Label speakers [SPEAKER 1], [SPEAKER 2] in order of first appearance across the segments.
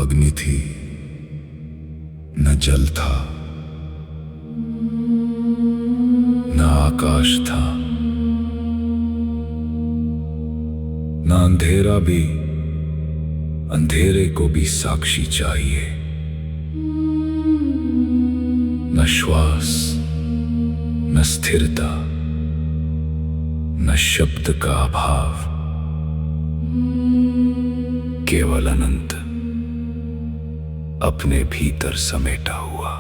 [SPEAKER 1] अग्नि थी, न जल था, न आकाश था, न अंधेरा भी। अंधेरे को भी साक्षी चाहिए। न श्वास, न स्थिरता, न शब्द का अभाव, केवल अनंत अपने भीतर समेटा हुआ।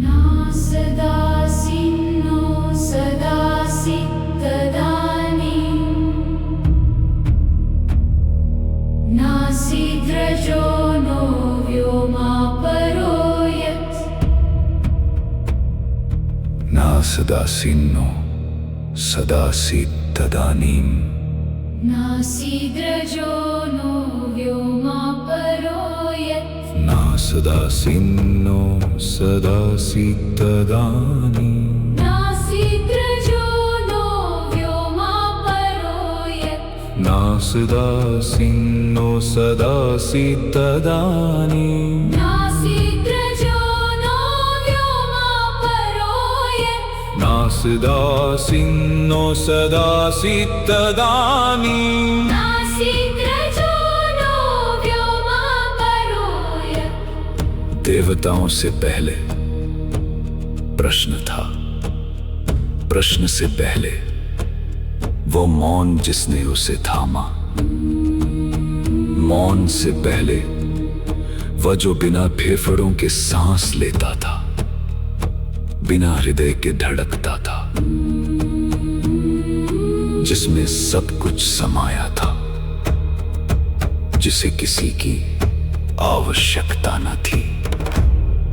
[SPEAKER 2] ना सदासिन्नो सदासि तदानीं नासीद्रजो नो व्योमा परो यत्।
[SPEAKER 1] ना सदासीन्नो सदासि तदानीं
[SPEAKER 2] नासीद्रजो नो व्योमा परो यत्।
[SPEAKER 1] ना सदासीन्नो सदासि तदानीं
[SPEAKER 2] नासीद्रजो नो व्योमा परो यत्।
[SPEAKER 1] ना सदासीन्नो सदासि तदानीं
[SPEAKER 2] नासीद्रजो नो व्योमा परो यत्।
[SPEAKER 1] ना सदासीन्नो सदासि तदानीं
[SPEAKER 2] नासीद्रजो नो व्योमा परो यत्।
[SPEAKER 1] देवताओं से पहले प्रश्न था। प्रश्न से पहले वो मौन जिसने उसे थामा। मौन से पहले वह जो बिना फेफड़ों के सांस लेता था, बिना हृदय के धड़कता था, जिसमें सब कुछ समाया था, जिसे किसी की आवश्यकता न थी।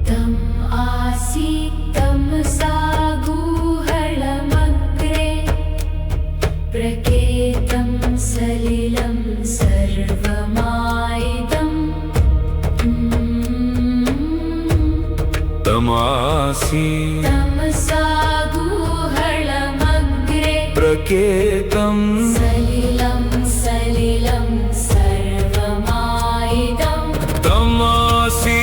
[SPEAKER 2] तम आसीत्तं सागूहलमग्रे प्रकेतं सलिलं सर्वमायितं।
[SPEAKER 1] तमासी
[SPEAKER 2] तं सागूहलमग्रे
[SPEAKER 1] प्रकेतं
[SPEAKER 2] सलिलं सलिलं सर्वमायितं।
[SPEAKER 1] तमासी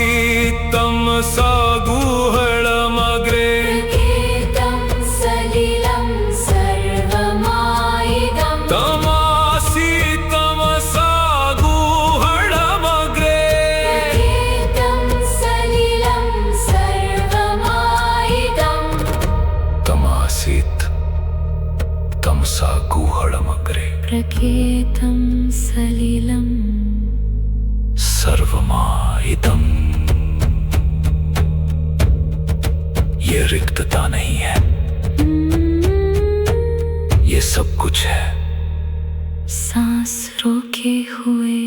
[SPEAKER 1] तमसा गुहळमग्रे
[SPEAKER 2] प्रकेतं सलिलं सर्वमायितं।
[SPEAKER 1] तमासी तमसा गुहळमग्रे
[SPEAKER 2] प्रकेतं सलिलं सर्वमायितं।
[SPEAKER 1] तमासीत तमसा गुहळमग्रे
[SPEAKER 2] प्रकेतं सलिलं
[SPEAKER 1] सर्वमाहितम्। ये रिक्तता नहीं है, ये सब कुछ है।
[SPEAKER 2] सांस रोके हुए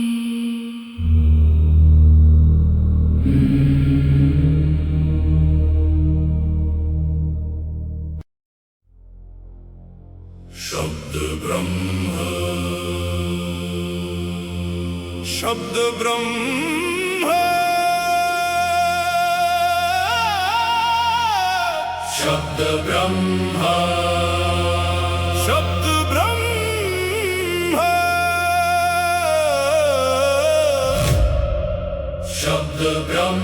[SPEAKER 1] शब्द ब्रह्म, शब्द ब्रह्म, शब्द ब्रह्म, शब्द ब्रह्म, शब्द ब्रह्म।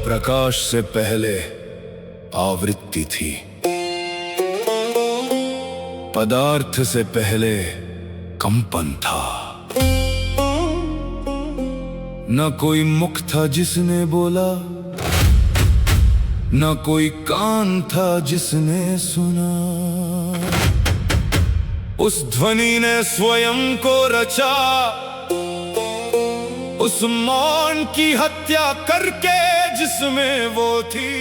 [SPEAKER 1] प्रकाश से पहले आवृत्ति थी। पदार्थ से पहले कंपन था। न कोई मुख था जिसने बोला, न कोई कान था जिसने सुना। उस ध्वनि ने स्वयं को रचा, उस मौन की हत्या करके जिसमें वो थी।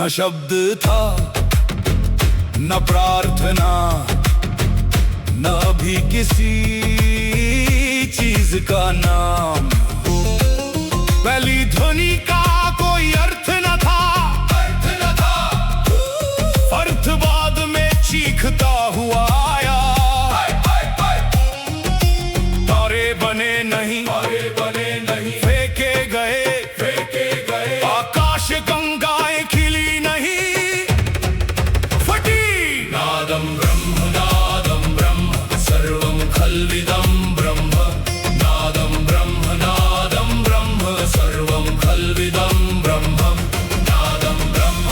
[SPEAKER 1] न शब्द था न प्रार्थना, न भी किसी चीज का नाम। पहली ध्वनि का कोई अर्थ न था, अर्थ बाद में चीखता हुआ आया। तारे बने नहीं फेंके गए, आकाश गंगाएं खिली नहीं, फटी। नादम ब्रह्म सर्वं खल्विदं ब्रह्म। नादम ब्रह्म सर्वं खल्विदं ब्रह्म। नादम ब्रह्म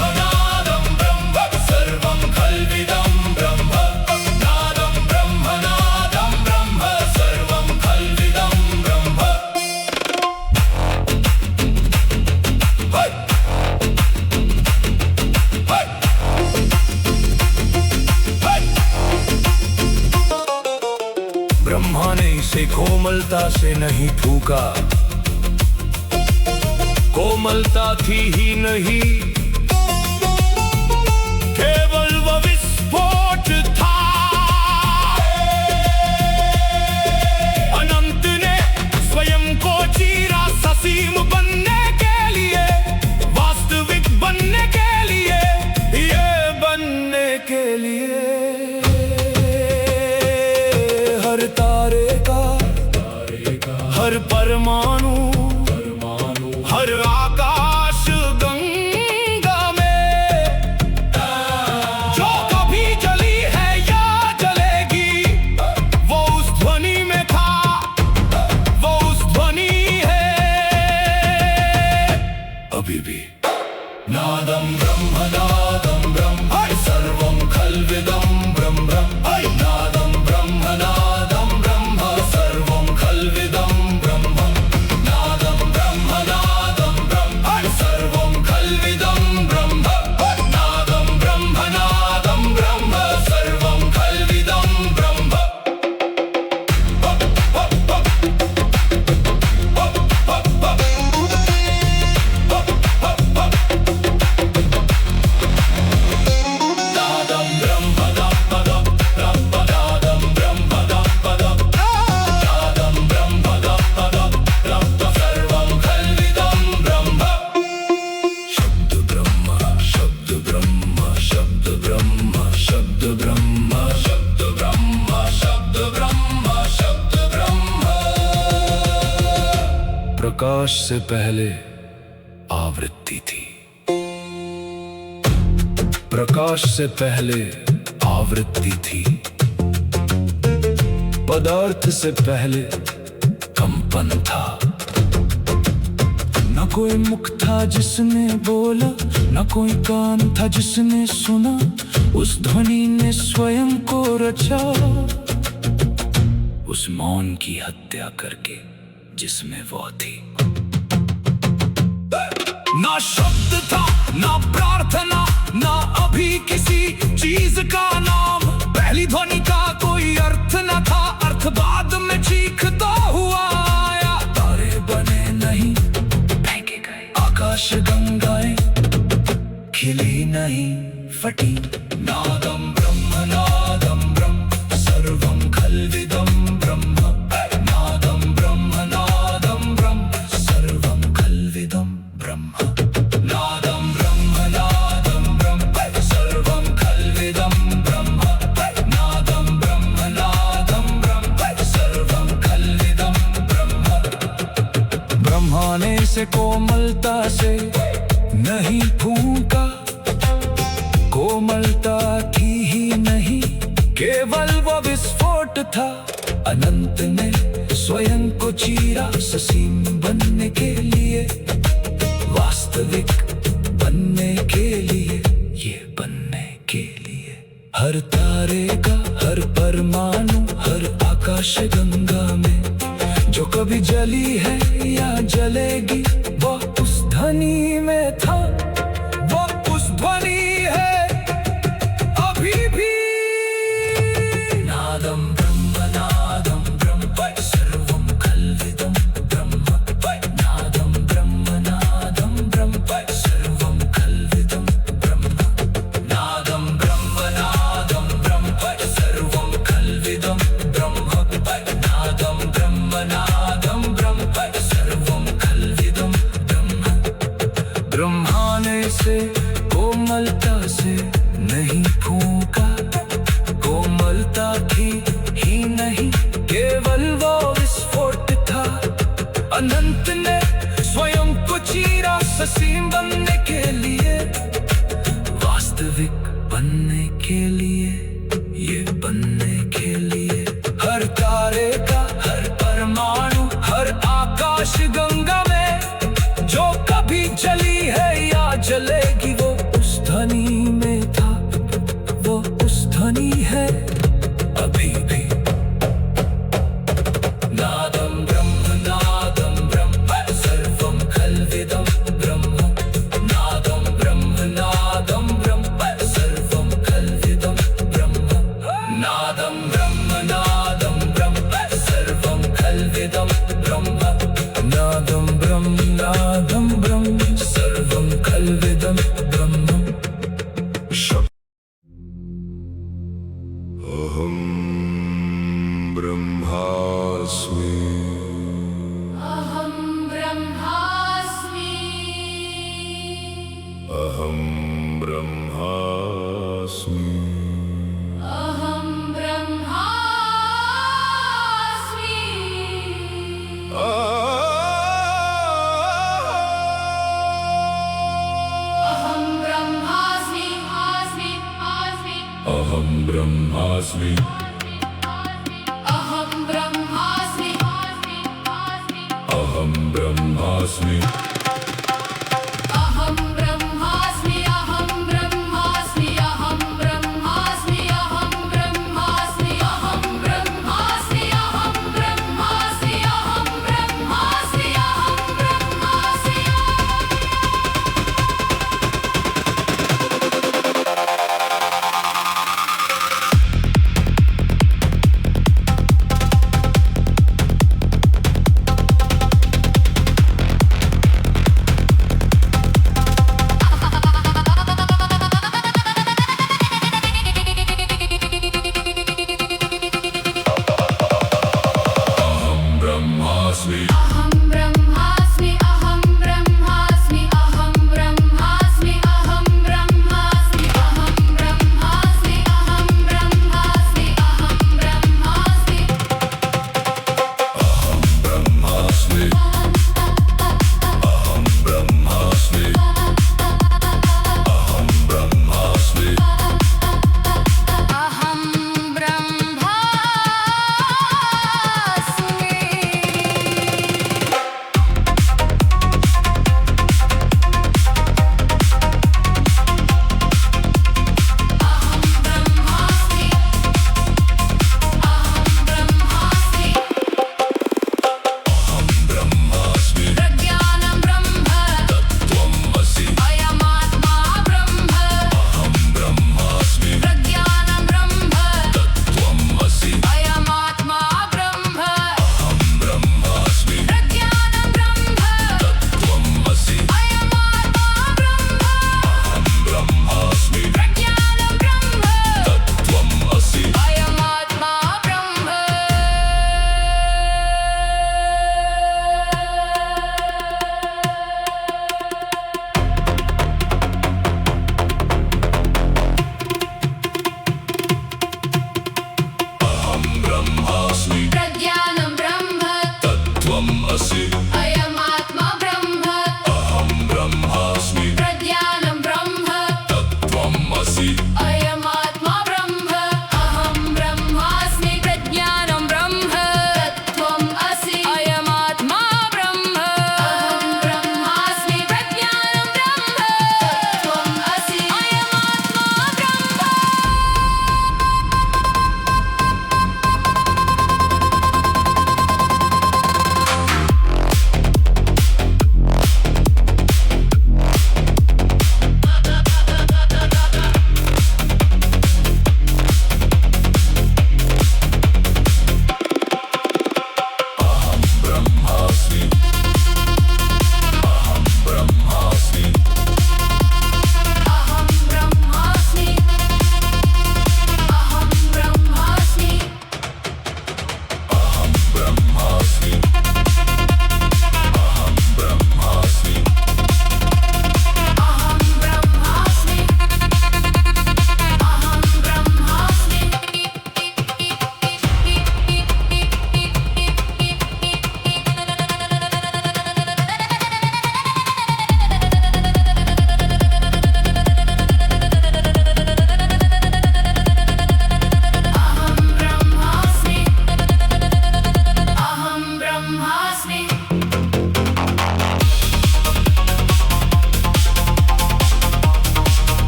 [SPEAKER 1] सर्वं खल्विदं ब्रह्म। नादम ब्रह्म सर्वं खल्विदं ब्रह्म। ब्रह्मा ने इसे कोमलता से नहीं फूका, कोमलता थी ही नहीं, केवल वो विस्फोट था। अनंत ने स्वयं को चीरा ससीम बनने के लिए, वास्तविक बनने के लिए, ये बनने के लिए। हर तारे का हर परमाणु, हर आकाश गंगा में जो कभी जली है या जलेगी, वो उस ध्वनि में था, वो उस ध्वनि है अभी भी। नादम ब्रह्म सर्वं खल्विदं ब्रह्म। नादम ब्रह्म सर्वं खल्विदं ब्रह्म। नादम ब्रह्म सर्वं खल्विदं ब्रह्म। नादम ब्रह्म सर्वं खल्विदं ब्रह्म। प्रकाश से पहले आवृत्ति थी, प्रकाश से पहले आवृत्ति थी, पदार्थ से पहले कंपन था। न कोई मुख था जिसने बोला, न कोई कान था जिसने सुना, उस ध्वनि ने स्वयं को रचा, उस मौन की हत्या करके जिसमें वो थी। ना शब्द था ना प्रार्थना, ना अभी किसी चीज का नाम। पहली ध्वनि का कोई अर्थ न था, अर्थ बाद में चीखता हुआ आया। तारे बने नहीं फेंके गए, आकाश गंगाएं खिली नहीं, फटी। नादम ब्रह्म सर्वं खल्विदं ब्रह्म। नादम ब्रह्म सर्वं खल्विदं ब्रह्म। नादम ब्रह्म सर्वं खल्विदं ब्रह्म। नादम ब्रह्म सर्वं खल्विदं ब्रह्म। ब्रह्मा ने इसे कोमलता से नहीं फूका, कोमलता थी ही नहीं, केवल वो विस्फोट था। अनंत ने स्वयं को चीरा ससीम बनने के लिए, वास्तविक बनने के लिए, ये बनने के लिए। हर तारे का हर परमाणु, हर आकाश गंगा में जो कभी जली है या जलेगी, वो उस ध्वनि में था, वो उस ध्वनि है अभी भी। नादम ब्रह्म सर्वं खल्विदं ब्रह्म। नादम ब्रह्म सर्वं खल्विदं ब्रह्म। ससीम बनने के लिए, वास्तविक बनने के लिए, ये बनने के लिए। हर तारे का, हर परमाणु, हर आकाश गंगा में जो कभी जली है या जलेगी, वो उस ध्वनि में था, वो उस ध्वनि है अभी भी। नादम ब्रह्म, नादम ब्रह्म, सर्वम खल्विदम ब्रह्म। नादम ब्रह्म, नादम ब्रह्म, सर्वम खल्विदम ब्रह्म। नादम ब्रह्म, नादम ब्रह्म, सर्वम खल्विदम ब्रह्म। नादम ब्रह्म, नादम ब्रह्म, सर्वम खल्विदम ब्रह्म।
[SPEAKER 3] अहं ब्रह्मास्मि।
[SPEAKER 2] अहं ब्रह्मास्मि।
[SPEAKER 3] अहं ब्रह्मास्मि।
[SPEAKER 2] अहं ब्रह्मास्मि। अहं ब्रह्मास्मि, आस्मि, आस्मि।
[SPEAKER 3] अहं ब्रह्मास्मि।
[SPEAKER 2] अहं ब्रह्मास्मि, आस्मि, आस्मि।
[SPEAKER 3] अहं ब्रह्मास्मि।
[SPEAKER 2] अहं ब्रह्मास्मि, अहं ब्रह्मास्मि, अहं ब्रह्मास्मि, अहं ब्रह्मास्मि, अहं ब्रह्मास्मि, अहं ब्रह्मास्मि, अहं ब्रह्मास्मि, अहं ब्रह्मास्मि।
[SPEAKER 3] अहं ब्रह्मास्मि।
[SPEAKER 2] अहं ब्रह्मास्मि, अहं ब्रह्मास्मि, अहं ब्रह्मास्मि, अहं ब्रह्मास्मि, अहं ब्रह्मास्मि, अहं ब्रह्मास्मि, अहं ब्रह्मास्मि।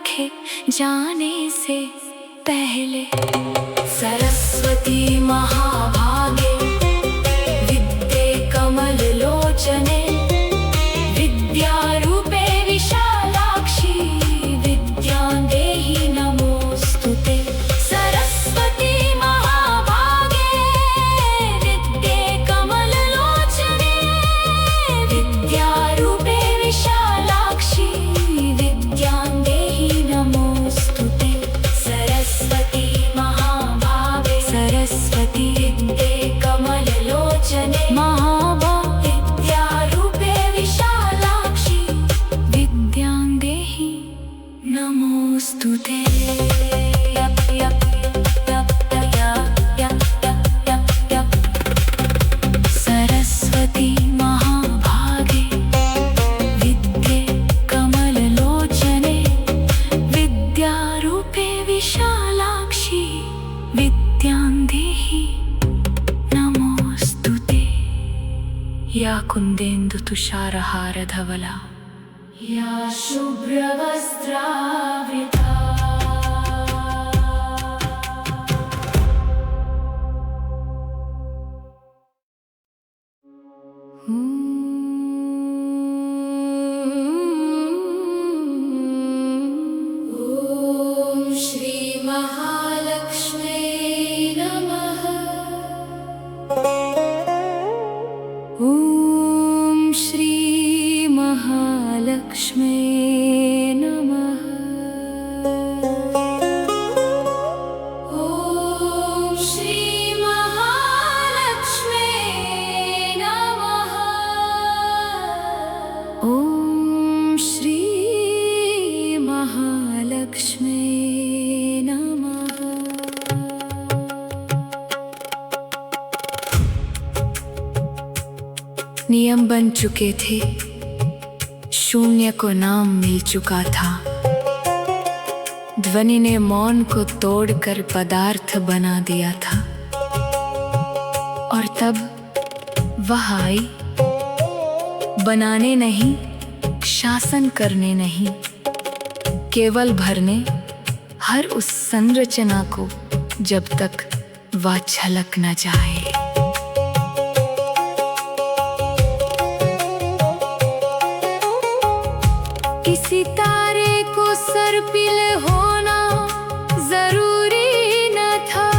[SPEAKER 2] रखे जाने से पहले। सरस्वती महाभागे विद्ये कमल लोचने, विद्यारूपे विशालाक्षी विद्यां देहि नमोस्तुते। सरस्वती महाभागे विद्ये कमल लोचने, विद्यारूपे विशालाक्षी विद्यां देहि नमोस्तुते। सरस्वती महाभागे सरस्वती विद्ये कमल लोचने, विद्यारूपे विशालाक्षी विद्यां देहि नमोस्तुते। सरस्वती महाभागे विद्ये कमल लोचने, विद्यारूपे विशालाक्षी विद्यां देहि नमोस्तुते। या कुन्देन्दु तुषारहार धवला, या शुभ्रवस्त्रावृता, ॐ श्री महालक्ष्म्यै नमः। ॐ श्री महालक्ष्म्यै नमः। ॐ श्री महालक्ष्म्यै नमः। ॐ श्री महालक्ष्म्यै नमः। नियम बन चुके थे, शून्य को नाम मिल चुका था। ध्वनि ने मौन को तोड़कर पदार्थ बना दिया था। और तब वह आई, बनाने नहीं, शासन करने नहीं, केवल भरने हर उस संरचना को जब तक वह झलक न जाए। किसी तारे को सर्पिल होना जरूरी न था।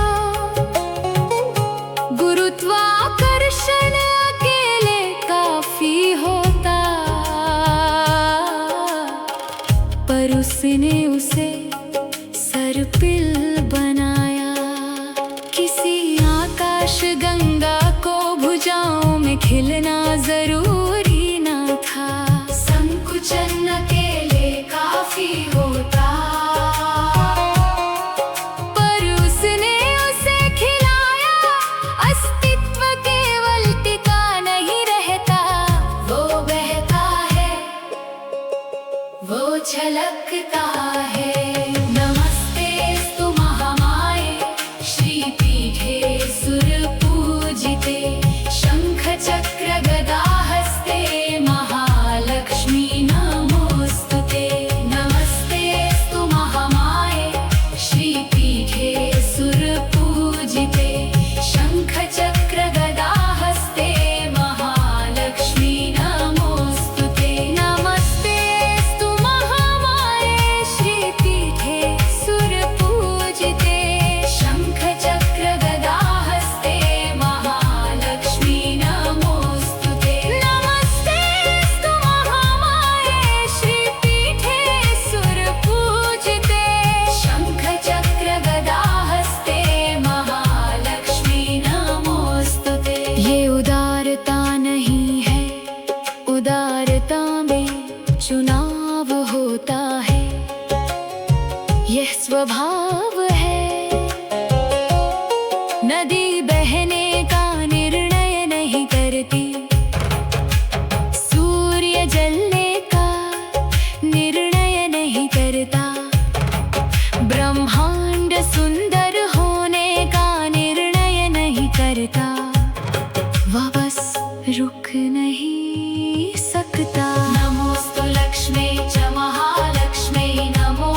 [SPEAKER 2] गुरुत्वाकर्षण अकेले काफी होता, पर उसने उसे सर्पिल बनाया। किसी आकाश गंगा को भुजाओं में खिलना जरूरी न था। संकुचन अकेले काफी होता, पर उसने उसे खिलाया। अस्तित्व केवल टिका नहीं रहता, वो बहता है, वो झलकता है। नमस्तेस्तु महामाये श्रीपीठे सुरपूजिते, शंख चक्र गदा हस्ते महालक्ष्मी नमोस्तुते। नमस्तेस्तु महामाये श्रीपीठे सुरपूजिते, शंख चक्र गदा हस्ते महालक्ष्मी नमोस्तुते। नमस्तेस्तु महामाये श्रीपीठे सुरपूजिते, शंख चक्र गदा हस्ते महालक्ष्मी नमोस्तुते। नमस्तेस्तु महामाये श्रीपीठे सुरपूजिते, शंख चक्र गदा हस्ते महालक्ष्मी नमोस्तुते। ये उदारता नहीं है, उदारता में चुनाव होता है। यह स्वभाव है, नदी बहने का निर्णय नहीं करती, सूर्य जलने का निर्णय नहीं करता। ब्रह्मांड सुंदर होने का निर्णय नहीं करता, वह बस रुक नहीं सकता। नमोस्तु लक्ष्मी च महालक्ष्मी नमो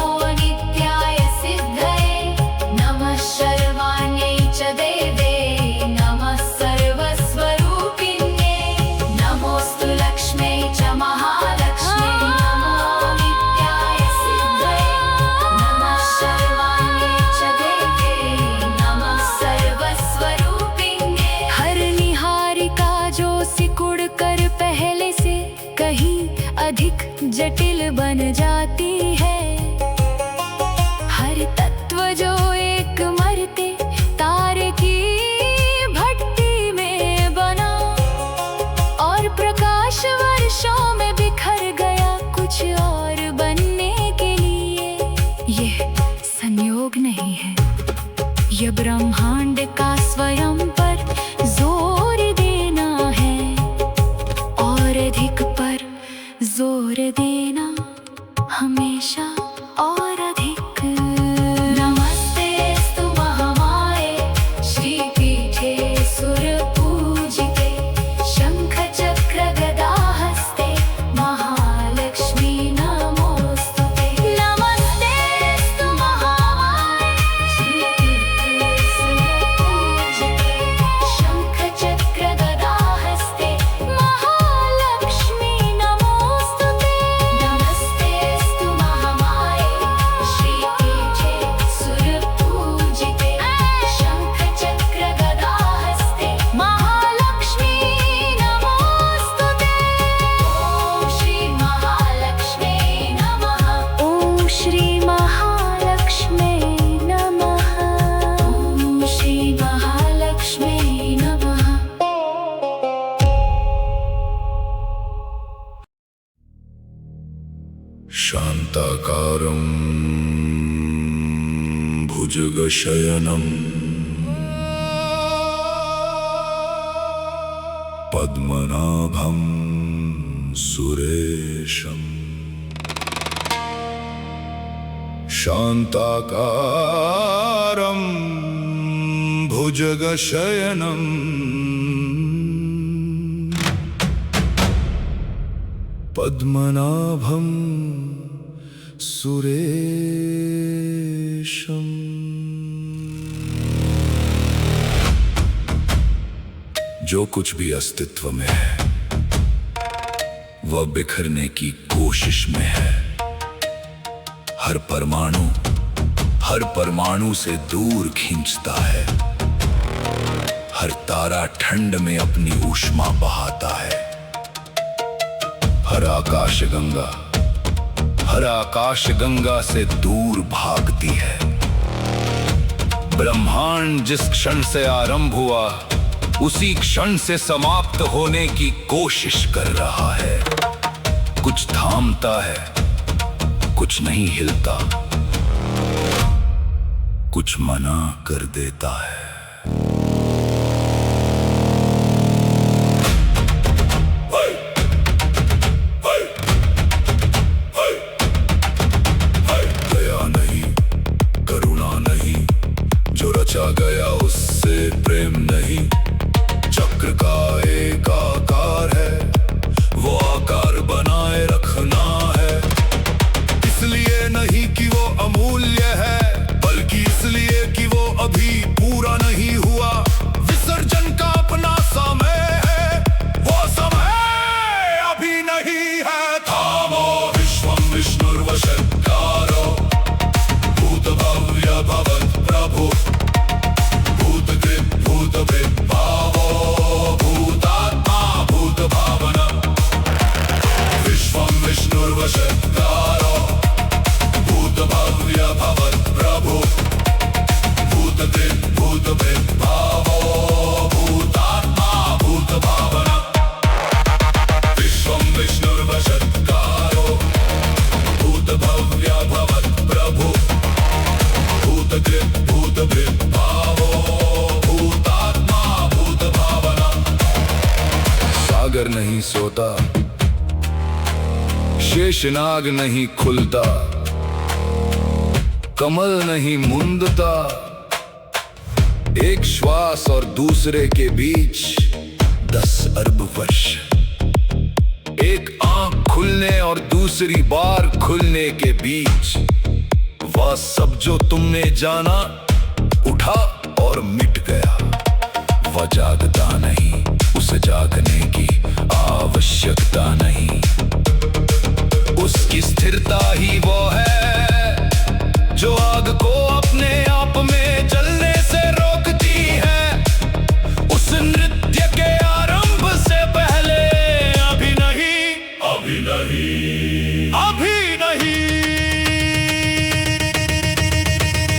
[SPEAKER 3] भुजगशयनम् पद्मनाभं सुरेशम् शान्ताकारं भुजगशयनम् पद्मनाभं सुरेशम्। जो कुछ भी अस्तित्व में है वह बिखरने की कोशिश में है। हर परमाणु से दूर खींचता है। हर तारा ठंड में अपनी ऊष्मा बहाता है। हर आकाश गंगा से दूर भागती है। ब्रह्मांड जिस क्षण से आरंभ हुआ उसी क्षण से समाप्त होने की कोशिश कर रहा है। कुछ थामता है, कुछ नहीं हिलता, कुछ मना कर देता है। दया नहीं, करुणा नहीं, जो रचा गया उससे प्रेम नहीं। चक्र का एक आकार है, वो आकार बनाए रखना है। इसलिए नहीं कि वो अमूल्य है, बल्कि इसलिए कि वो अभी पूरा नहीं हुआ। विसर्जन का अपना समय है, वो समय अभी नहीं है। थामो विश्वं विष्णुर्वशत्कारो भूतभव्य भवत् प्रभु भूतकृत् भूतविद्भावो भूतात्मा भूतभावना। विश्वं विष्णुर्वशत्कारो भूतभव्य भवत् प्रभु भूतकृत् भूतविद्भावो भूतात्मा भूतभावना। विश्वं विष्णुर्वशत्कारो भूतभव्य भवत् प्रभु भूतकृत् भूतविद्भावो भूतात्मा भूतभावना। सागर नहीं सोता, शेषनाग नहीं खुलता, कमल नहीं मुंदता। एक श्वास और दूसरे के बीच 10 अरब वर्ष। एक आंख खुलने और दूसरी बार खुलने के बीच वह सब जो तुमने जाना उठा और मिट गया। वह जागता नहीं, उसे जागने की आवश्यकता नहीं। उसकी स्थिरता ही वो है जो आग को अपने आप में जलने से रोकती है। उस नृत्य के आरंभ से पहले अभी नहीं, अभी नहीं, अभी नहीं।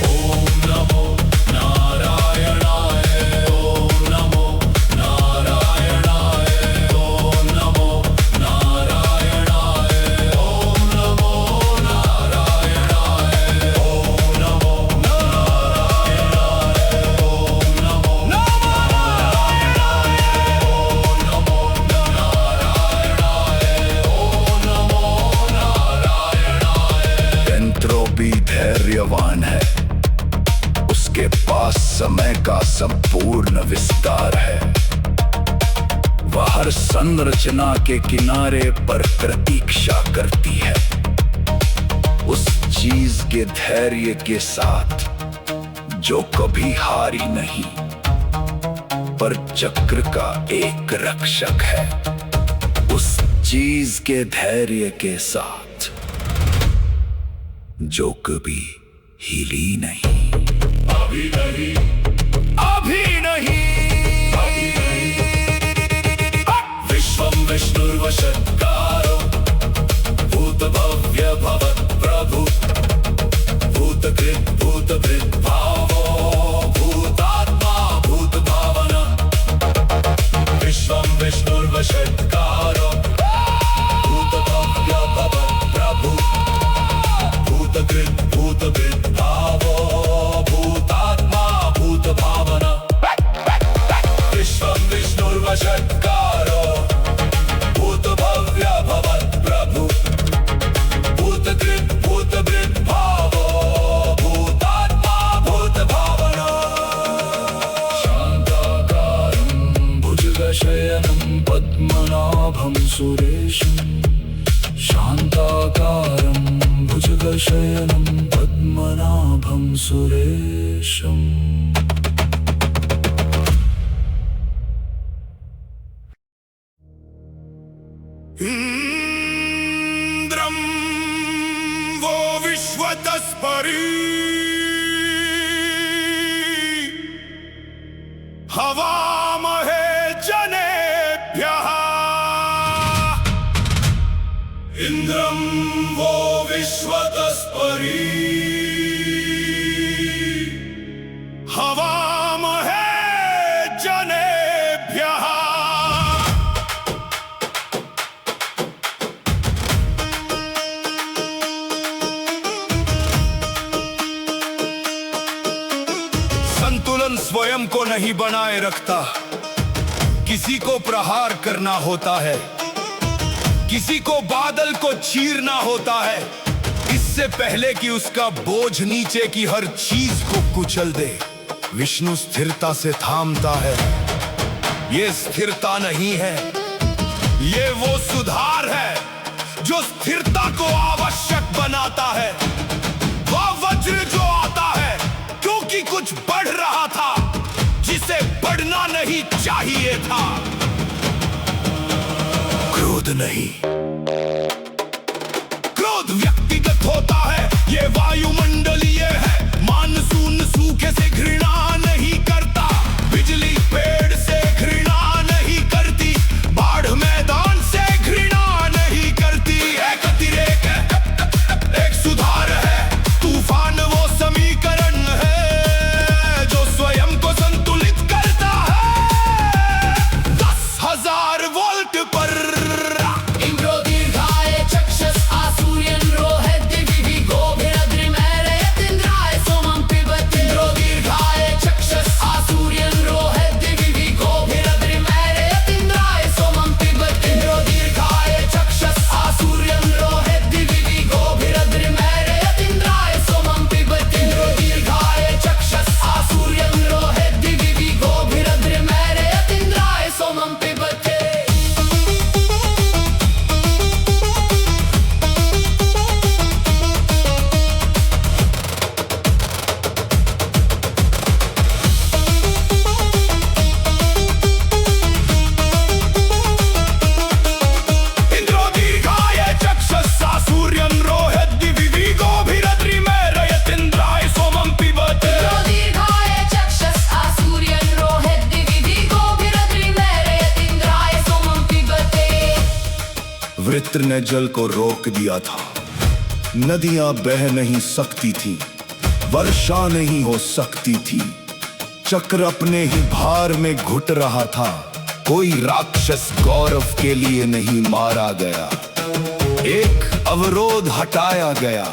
[SPEAKER 3] ओम नमो नारायणाय, ओम नमो नारायणाय, ओम नमो नारायणाय, ओम नमो नारायणाय, ओम नमो नारायणाय, ओम नमो नारायणाय, ओम नमो नारायणाय, ओम नमो नारायणाय। एंट्रोपी धैर्यवान है, उसके पास समय का संपूर्ण विस्तार है। वह हर संरचना के किनारे पर प्रतीक्षा करती है, उस चीज के धैर्य के साथ जो कभी हारी नहीं, पर चक्र का एक रक्षक है। उस चीज के धैर्य के साथ जो कभी हिली नहीं। अभी नहीं, अभी नहीं, अभी नहीं। विश्वं विष्णुर्वशत्कारो भूतभव्य भवत् प्रभु भूतकृत् भूतविद्भावो भूतात्मा भूतभावना। विश्वं विष्णुर्वशत्कारो भूतभव्य भवत् प्रभु भूतकृत् भूतविद्भावो भूता
[SPEAKER 1] शयनं पद्मनाभं सुरेशं शान्ताकारं भुजगशयनं पद्मनाभं सुरेशम्
[SPEAKER 3] इंद्रं वो विश्वतस्परी हवामहे जनेभ्यः इंद्रं वो विश्वतस्परी हवामहे जनेभ्यः संतुलन स्वयं को नहीं बनाए रखता, किसी को प्रहार करना होता है, किसी को बादल को चीरना होता है, इससे पहले कि उसका बोझ नीचे की हर चीज को कुचल दे। विष्णु स्थिरता से थामता है, ये स्थिरता नहीं है, ये वो सुधार है जो स्थिरता को आवश्यक बनाता है। वह वज्र जो आता है क्योंकि कुछ बढ़ रहा था जिसे बढ़ना नहीं चाहिए था। क्रोध नहीं, क्रोध व्यक्तिगत होता है, ये वायुमंडलीय है। मानसून सूखे से घृणा नहीं करता, बिजली पेड़ से घृणा नहीं करती, बाढ़ मैदान से घृणा नहीं करती। एक अतिरेक है, एक सुधार है, तूफान वो समीकरण है जो स्वयं को संतुलित करता है। 10,000 वोल्ट पर वृत्र ने जल को रोक दिया था, नदियां बह नहीं सकती थी, वर्षा नहीं हो सकती थी, चक्र अपने ही भार में घुट रहा था। कोई राक्षस गौरव के लिए नहीं मारा गया, एक अवरोध हटाया गया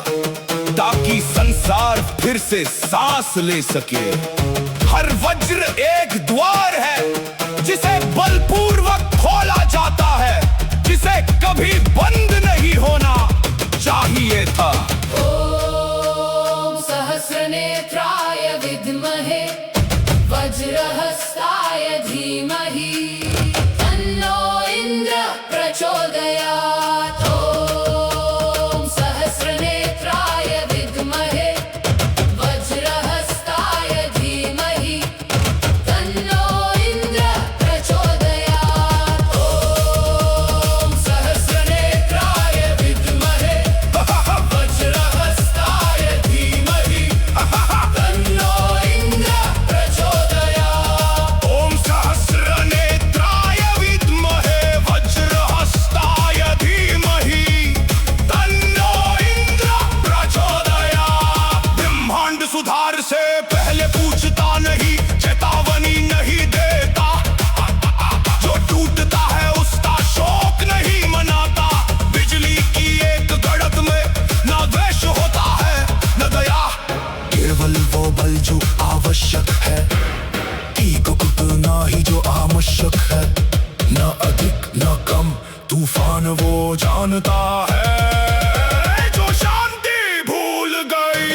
[SPEAKER 3] ताकि संसार फिर से सांस ले सके। हर वज्र एक द्वार है जिसे बलपूर्वक खोला जाता है, जिसे कभी बंद नहीं होना चाहिए था।
[SPEAKER 2] ओम सहस्रनेत्राय विद्महे वज्रहस्ताय धीमहि तन्नो इंद्र प्रचोदयात्। ओम सहस्रनेत्राय विद्महे वज्रहस्ताय धीमहि तन्नो इंद्र प्रचोदयात्। ओम सहस्रनेत्राय विद्महे वज्रहस्ताय धीमहि तन्नो इंद्र प्रचोदयात्।
[SPEAKER 3] ओम सहस्रनेत्राय विद्महे वज्रहस्ताय धीमहि तन्नो इंद्र प्रचोदयात्। ब्रह्मांड सुधार से पहले पूछता नहीं, चेतावनी नहीं देता, जो टूटता है उसका शोक नहीं मनाता। बिजली की एक कड़क में ना द्वेष होता है न दया, केवल वो बल जो आवश्यक है, ईगो ना ही जो आवश्यक है, न अधिक न कम। तूफान वो जानता है जो शांति भूल गई।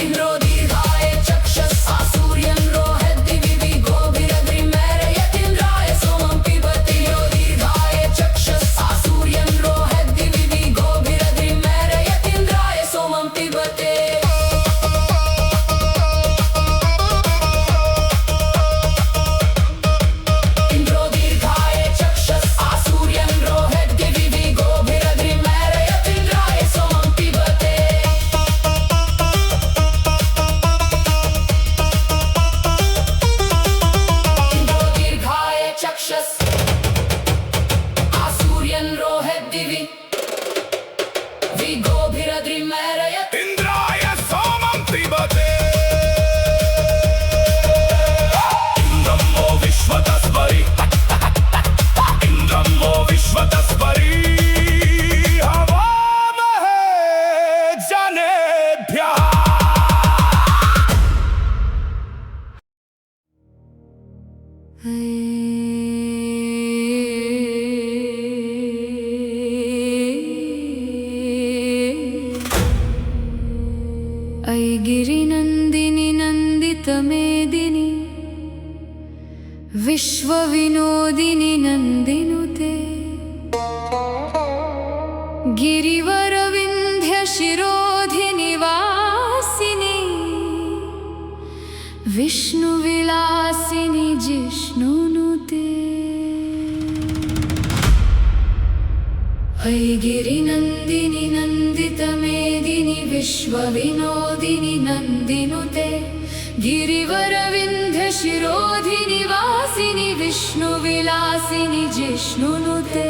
[SPEAKER 2] इंद्रो दीर्घाय चक्षुः आसूर्यं रोहद्दिविविगो भिरद्रिमेरयतीन्द्राय सोमं ऐगिरिनन्दिनि नन्दितमेदिनि विश्वविनोदिनि नन्दिनुते गिरिवरविन्ध्यशिरोधिनिवासिनि विष्णुविलासिनि जिष्णुनुते ऐगिरिनन्दिनि नन्दितमेदिनि विश्वविनोदिनि नन्दिनुते गिरिवरविन्ध्यशिरोधिनि वासिनि विष्णुविलासिनि जिष्णुनुते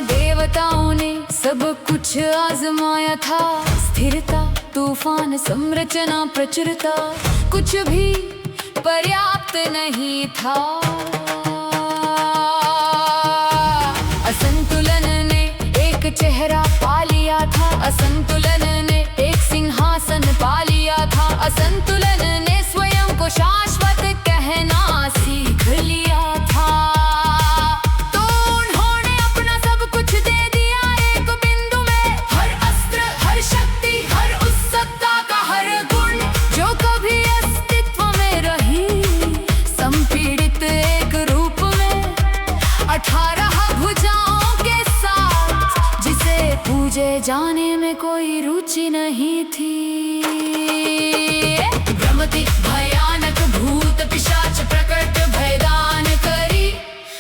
[SPEAKER 2] देवताओं ने सब कुछ आजमाया था, स्थिरता तूफान संरचना प्रचुरता कुछ भी पर्याप्त नहीं था। असंतुलन ने एक चेहरा पा लिया था, असंतुलन ने एक सिंहासन पा लिया था, असंतुलन ने स्वयं को शाश्वत कहना सीख लिया था। तो उन्होंने अपना सब कुछ दे दिया एक बिंदु में, हर अस्त्र हर शक्ति हर उस सत्ता का हर गुण जो कभी अस्तित्व में रही, संपीड़ित एक रूप में 18 भुजाओं के साथ, जिसे पूजे जाने में कोई रुचि नहीं थी। भ्रमति भयानक भूत पिशाच प्रकट भयदान करी,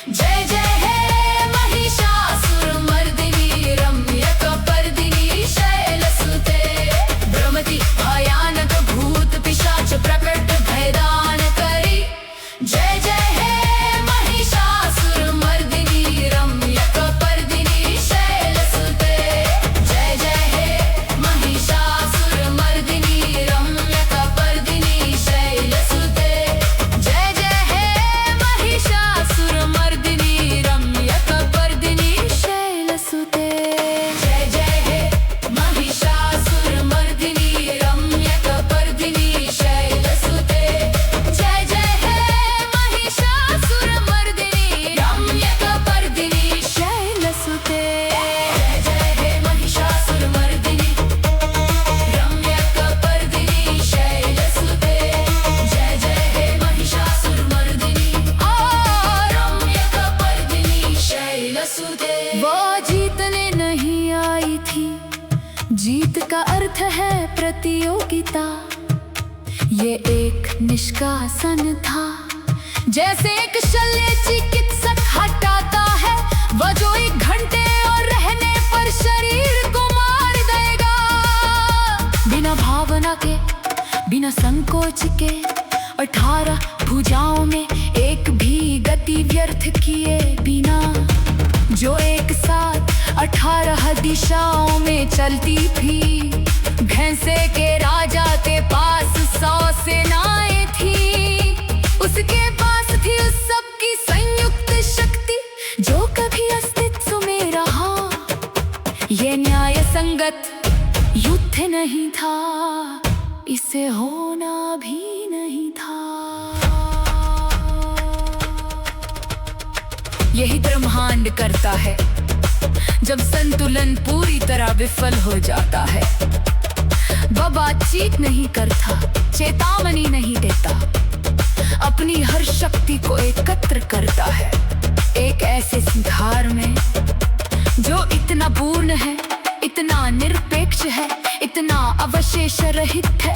[SPEAKER 2] जय जय हे महिषासुर मर्दिनी रम्यकपर्दिनी शैलसुते। भ्रमति भयानक भूत पिशाच प्रकट भयदान करी, जय जय हे महिषासुर मर्दिनी रम्यकपर्दिनी शैलसुते। जय जय हे महिषासुर मर्दिनी रम्यकपर्दिनी शैलसुते। जय जय हे महिषासुर मर्दिनी रम्यकपर्दिनी शैलसुते। जय जय हे महिषासुर मर्दिनी रम्यकपर्दिनी शैलसुते। जय जय हे महिषासुर मर्दिनी रम्यकपर्दिनी शैलसुते। जय जय हे महिषासुर मर्दिनी रम्यकपर्दिनी शैलसुते। जय जय हे महिषासुर मर्दिनी रम्यकपर्दिनी शैलसुते। वो जीतने नहीं आई थी, जीत का अर्थ है प्रतियोगिता। ये एक निष्कासन था, जैसे एक शल्य चिकित्सक हटाता है वो जो 1 घंटे और रहने पर शरीर को मार देगा। बिना भावना के बिना संकोच के 18 भुजाओं में एक भी गति व्यर्थ किए बिना, जो एक साथ 18 दिशाओं में चलती थी। भैंसे के राजा के पास 100 सेनाएं थी, उसके पास थी उस सब की संयुक्त शक्ति जो कभी अस्तित्व में रहा। ये न्याय संगत युद्ध नहीं था, इसे होना भी नहीं था। यही ब्रह्मांड करता है जब संतुलन पूरी तरह विफल हो जाता है। वह बातचीत नहीं करता, चेतावनी नहीं देता, अपनी हर शक्ति को एकत्र करता है एक ऐसे संसार में जो इतना पूर्ण है, इतना निरपेक्ष है, इतना अवशेष रहित है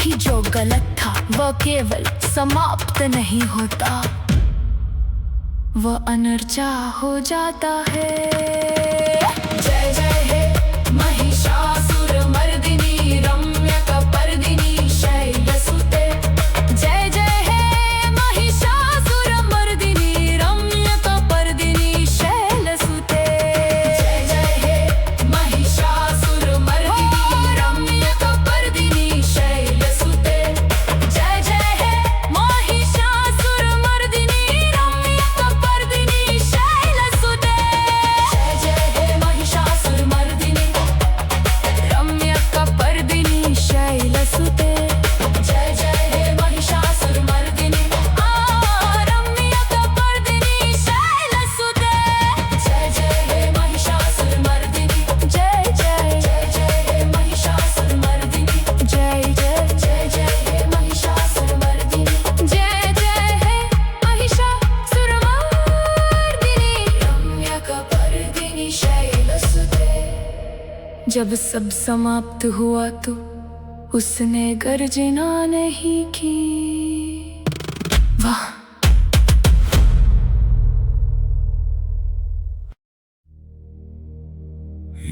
[SPEAKER 2] कि जो गलत था वह केवल समाप्त नहीं होता, वह अनर्चा हो जाता है। जय जय हे महिषासुर मर्दिनी रम्यकपर्दिनी शैलसुते। जय जय हे महिषासुर मर्दिनी रम्यकपर्दिनी शैलसुते। जय जय हे महिषासुर मर्दिनी रम्यकपर्दिनी शैलसुते। जय जय हे महिषासुर मर्दिनी रम्यकपर्दिनी शैलसुते। जब सब समाप्त हुआ तो उसने गर्जना नहीं की। वाह!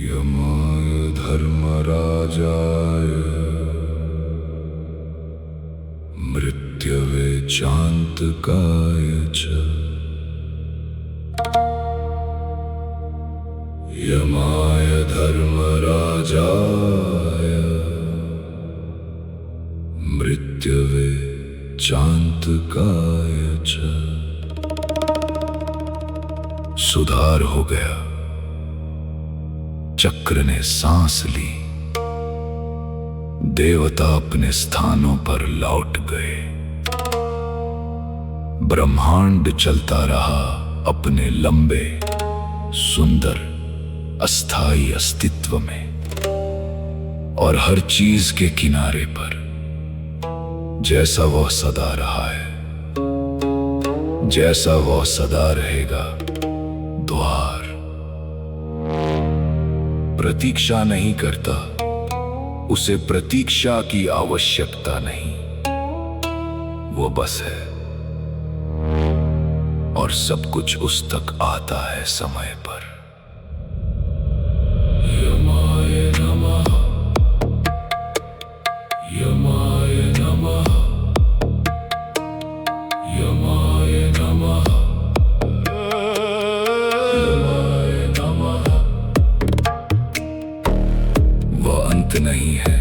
[SPEAKER 3] यमाय धर्मराजाय मृत्यवे चान्तकाय च यमाय धर्मराजाय मृत्यवे चान्तकाय च। सुधार हो गया, चक्र ने सांस ली, देवता अपने स्थानों पर लौट गए। ब्रह्मांड चलता रहा अपने लंबे सुंदर अस्थाई अस्तित्व में, और हर चीज के किनारे पर जैसा वह सदा रहा है, जैसा वह सदा रहेगा, द्वार। प्रतीक्षा नहीं करता, उसे प्रतीक्षा की आवश्यकता नहीं, वो बस है और सब कुछ उस तक आता है समय पर। यमाय नमः, यमाय नमः, यमाय नमः, यमाय नमः। वह अंत नहीं है,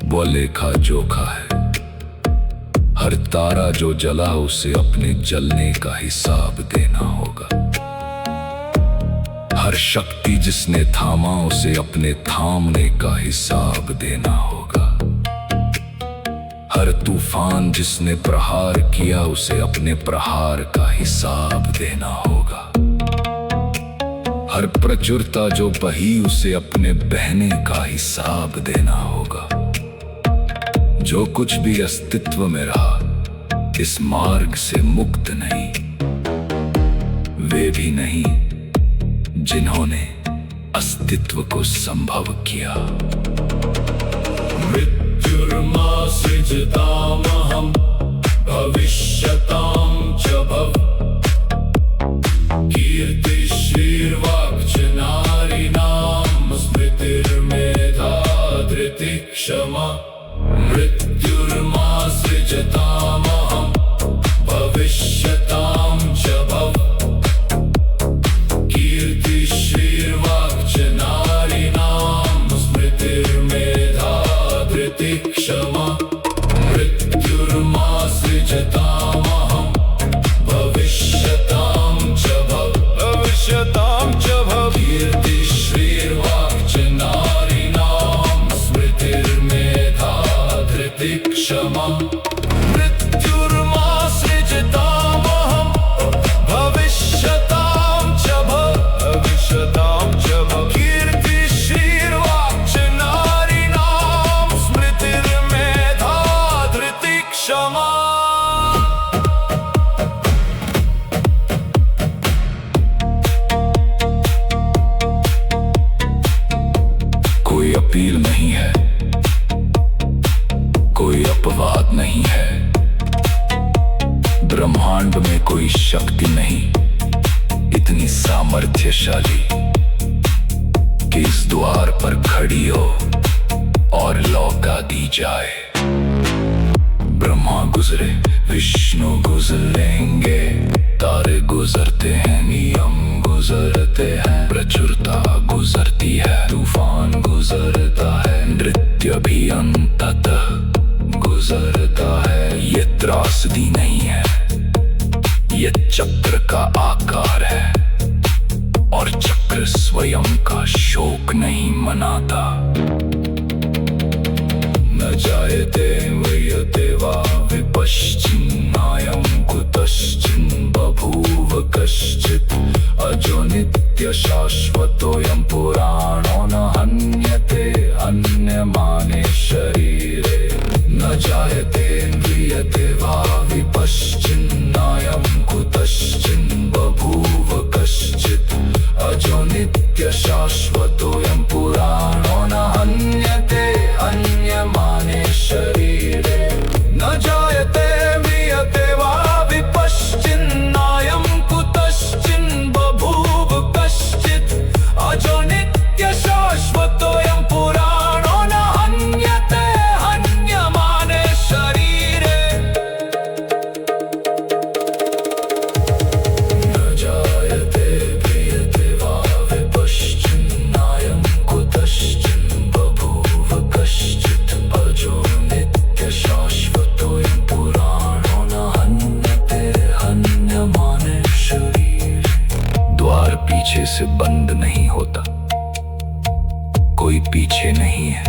[SPEAKER 3] वो लेखा जोखा है। हर तारा जो जला उसे अपने जलने का हिसाब देना होगा। हर शक्ति जिसने थामा उसे अपने थामने का हिसाब देना होगा। हर तूफान जिसने प्रहार किया उसे अपने प्रहार का हिसाब देना होगा। हर प्रचुरता जो बही उसे अपने बहने का हिसाब देना होगा। जो कुछ भी अस्तित्व में रहा इस मार्ग से मुक्त नहीं, वे भी नहीं जिन्होंने अस्तित्व को संभव किया। मृत्युर्मा सृजतामहं भविष्यतां च भव कीर्तिश्रीर्वाक्च नारीणां स्मृतिर्मेधा धृतिः क्षमा। मृत्युर्मा सृजतामहं भविष्यतां च भव कीर्तिश्रीर्वाक्च नारीणां स्मृतिर्मेधा धृतिः क्षमा। मृत्युर्मा सृजतामहं भविष्यतां च भव कीर्तिश्रीर्वाक्च नारीणां स्मृतिर्मेधा धृतिः क्षमा। मृत्युर्मा सृजतामहं भविष्यतां च भव कीर्तिश्रीर्वाक्च नारीणां स्मृतिर्मेधा धृतिः क्षमा। कोई अपील नहीं है, कोई अपवाद नहीं है, ब्रह्मांड में कोई शक्ति नहीं इतनी सामर्थ्यशाली कि इस द्वार पर खड़ी हो और लौका दी जाए। ब्रह्मा गुजरे, विष्णु गुजरेंगे, तारे गुजरते हैं, नियम गुजरते हैं, प्रचुरता गुजरती है, तूफान गुजरता है, नृत्य भी अंततः गुजरता है। ये त्रासदी नहीं है, ये चक्र का आकार है, और चक्र स्वयं का शोक नहीं मनाता। न जायते म्रियते वा विपश्चिन्नायं कुतश्चिन् बभूव कश्चित् अजो नित्य शाश्वतोऽयं पुराणो न हन्यते हन्यमाने शरीरे। न जायते म्रियते वा विपश्चिन्नायं कुतश्चिन् बभूव कश्चित् अजो नित्य शाश्वतोऽयं दरवाजे से बंद नहीं होता, कोई पीछे नहीं है,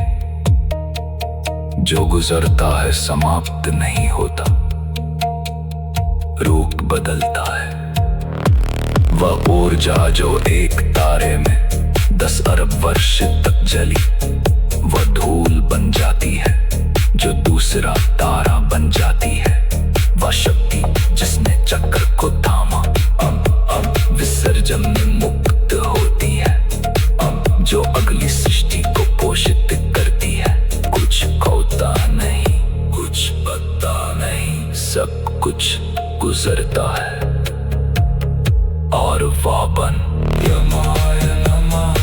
[SPEAKER 3] जो गुजरता है समाप्त नहीं होता, रूप बदलता है। वह ऊर्जा जो एक तारे में 10 अरब वर्ष तक जली, वह धूल बन जाती है जो दूसरा तारा बन जाती है। वह शक्ति जिसने चक्र को थामा अब विसर्जन में मुक्त होती है, अब जो अगली सृष्टि को पोषित करती है। कुछ खोता नहीं, कुछ पता नहीं, सब कुछ गुजरता है और वह बन यमाय नमः,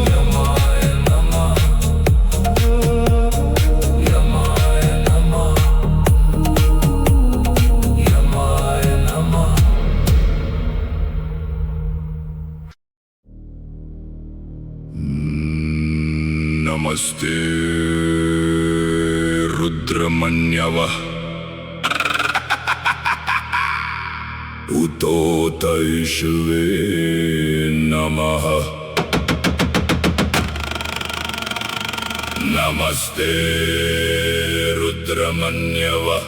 [SPEAKER 3] यमाय नमः, यमाय नमः, यमाय नमः।
[SPEAKER 4] नमस्ते रुद्रमन्यवः उतोतैषवे नमः। नमस्ते रुद्रमन्यवः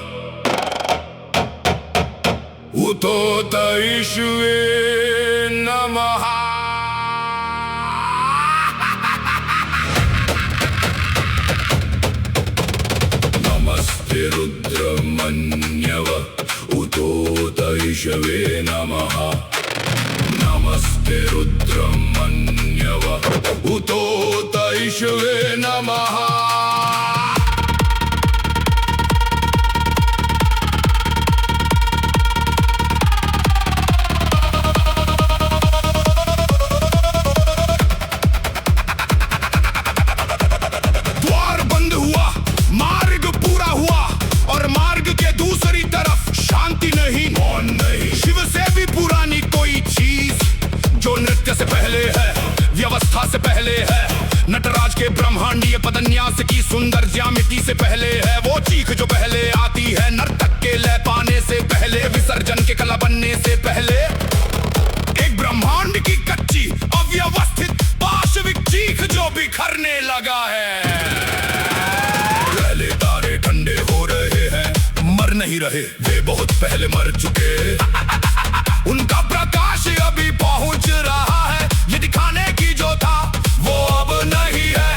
[SPEAKER 4] उतोतैषवे नमः। नमस्ते रुद्रमन्यवः उतोतैषवे नमः। नमस्ते रुद्रमन्यवः उतोतैषवे नमः। द्वार बंद हुआ, मार्ग पूरा हुआ और मार्ग के दूसरी तरफ शांति नहीं, मौन नहीं। शिव से भी पुरानी कोई चीज जो नृत्य से पहले है, व्यवस्था से पहले है, नटराज के ब्रह्मांडीय पदन्यास की सुंदर ज्यामिति से पहले है। वो चीख जो पहले आती है नर्तक के लय पाने से पहले, विसर्जन के कला बनने से पहले। एक ब्रह्मांड की कच्ची अव्यवस्थित पाशविक चीख जो बिखरने लगा है। पहले तारे ठंडे हो रहे हैं, मर नहीं रहे, वे बहुत पहले मर चुके। उनका प्रकाश अभी पहुंच रहा है, ये दिखाने की जो था वो अब नहीं है।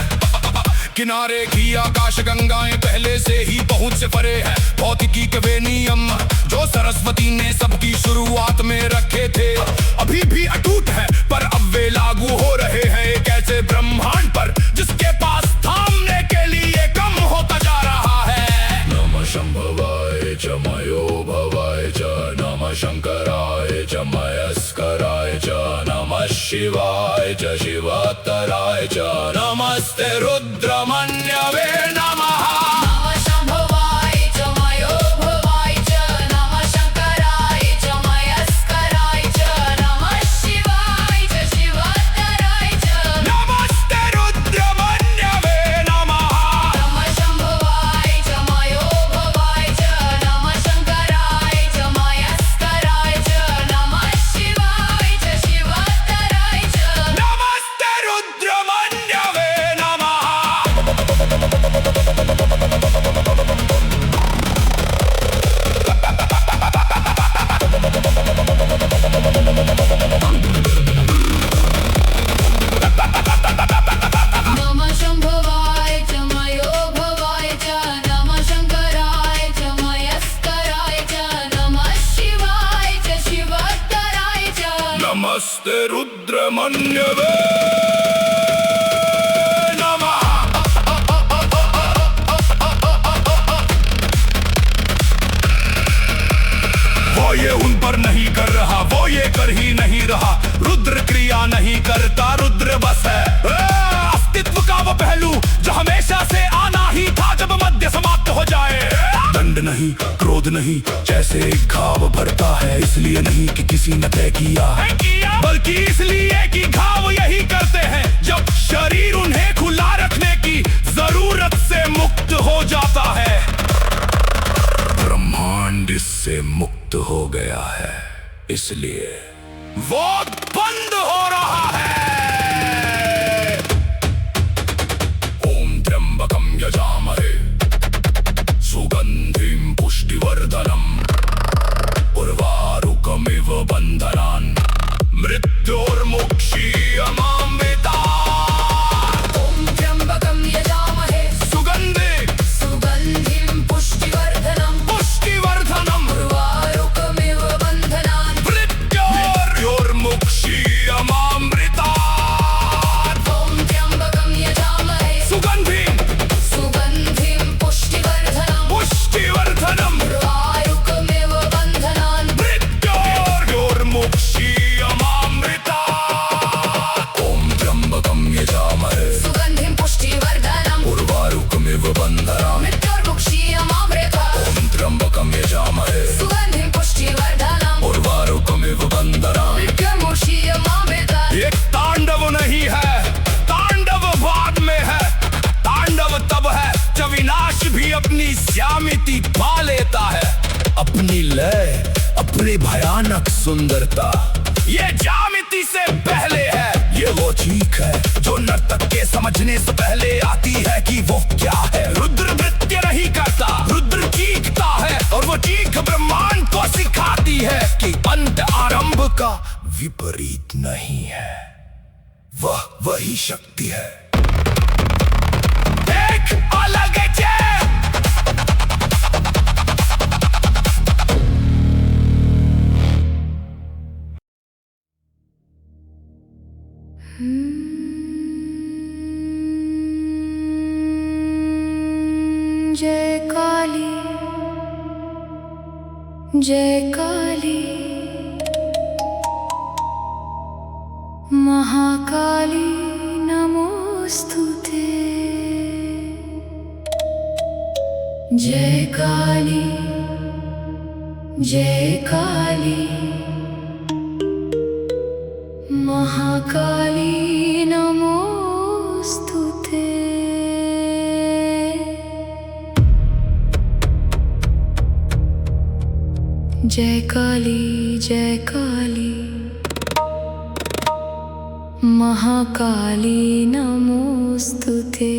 [SPEAKER 4] किनारे की आकाश गंगाएं पहले से ही पहुंच से परे है। भौतिकी के वे नियम जो सरस्वती ने सबकी शुरुआत में रखे थे अभी भी अटूट है, पर अब वे लागू हो रहे हैं एक ऐसे ब्रह्मांड पर जिसके पास थामने के लिए कम होता जा रहा है। नमः शंभवाय च मयो भवाय च, नमः शंकराय च मयस्कराय च, नमः शिवाय च शिवतराय च, नमस्ते रुद्रमन्यवे नमः।
[SPEAKER 2] नमः शंभवाय च मयो भवाय च, नमः शंकराय च मयस्कराय च, नमः शिवाय च शिवतराय च,
[SPEAKER 4] नमस्ते रुद्रमन्यवे नमः।
[SPEAKER 2] नमः शंभवाय च मयो भवाय च, नमः शंकराय च मयस्कराय च, नमः शिवाय च शिवतराय च,
[SPEAKER 4] नमस्ते रुद्रमन्यवे नमः।
[SPEAKER 2] नमः शंभवाय च मयो भवाय च, नमः शंकराय च मयस्कराय च, नमः शिवाय च शिवतराय च,
[SPEAKER 4] नमस्ते रुद्रमन्यवे नमः। वो ये उन पर नहीं कर रहा, वो ये कर ही नहीं रहा। रुद्र क्रिया नहीं करता, रुद्र बस है अस्तित्व का वो पहलू जो हमेशा से आना ही था जब मध्य समाप्त हो जाए। दंड नहीं, क्रोध नहीं, जैसे एक घाव भरता है इसलिए नहीं कि किसी ने तय किया है, बल्कि इसलिए कि घाव यही करते हैं जब शरीर उन्हें खुला रखने की जरूरत से मुक्त हो जाता है। ब्रह्मांड इससे मुक्त हो गया है, इसलिए वो बंद हो रहा है। ओम त्र्यंबकम यजामहे सुगंधिम पुष्टिवर्धनम उर्वारुकमिव बंधनान् मृत्योर्मुक्षीयमामृता।
[SPEAKER 2] ओम त्र्यंबकम यजामहे सुगंधिं पुष्टिवर्धनम् उर्वारुकमिव बन्धनान्
[SPEAKER 4] मृत्योर्मुक्षीयमामृता।
[SPEAKER 2] ओम त्र्यंबकम यजामहे
[SPEAKER 4] सुगंधिं
[SPEAKER 2] पुष्टिवर्धनम् उर्वारुकमिव बन्धनान्
[SPEAKER 4] मृत्योर्मुक्षीयमामृता। ओम त्र्यंबकम यजामहे
[SPEAKER 2] सुगंधिं पुष्टिवर्धनम्
[SPEAKER 4] उर्वारुकमिव बन्धनान्
[SPEAKER 2] मृत्योर्मुक्षीयमामृता।
[SPEAKER 4] ओम त्र्यंबकम यजामहे
[SPEAKER 2] सुगंधिं पुष्टिवर्धनम्
[SPEAKER 4] उर्वारुकमिव बन्धनान्।
[SPEAKER 2] मृत्योर्मुक्षीयमामृता।
[SPEAKER 4] ये तांडव नहीं है, तांडव बाद में है। तांडव तब है जब विनाश भी अपनी श्यामिति पा लेता है, अपनी लय, अपनी भयानक सुंदरता। ये जामिति से पहले है, ये वो चीख है जो नर्तक के समझने से पहले आती है कि वो क्या है। रुद्र नृत्य नहीं करता, रुद्र चीखता है, और वो चीख ब्रह्मांड को सिखाती है कि अंत आरंभ का विपरीत नहीं है, वह वही शक्ति है। एक अलग जय।
[SPEAKER 2] जय काली जय काली महाकाली नमोस्तुते। जय काली महाकाली नमोस्तुते। जय काली महाकाली नमोस्तुते।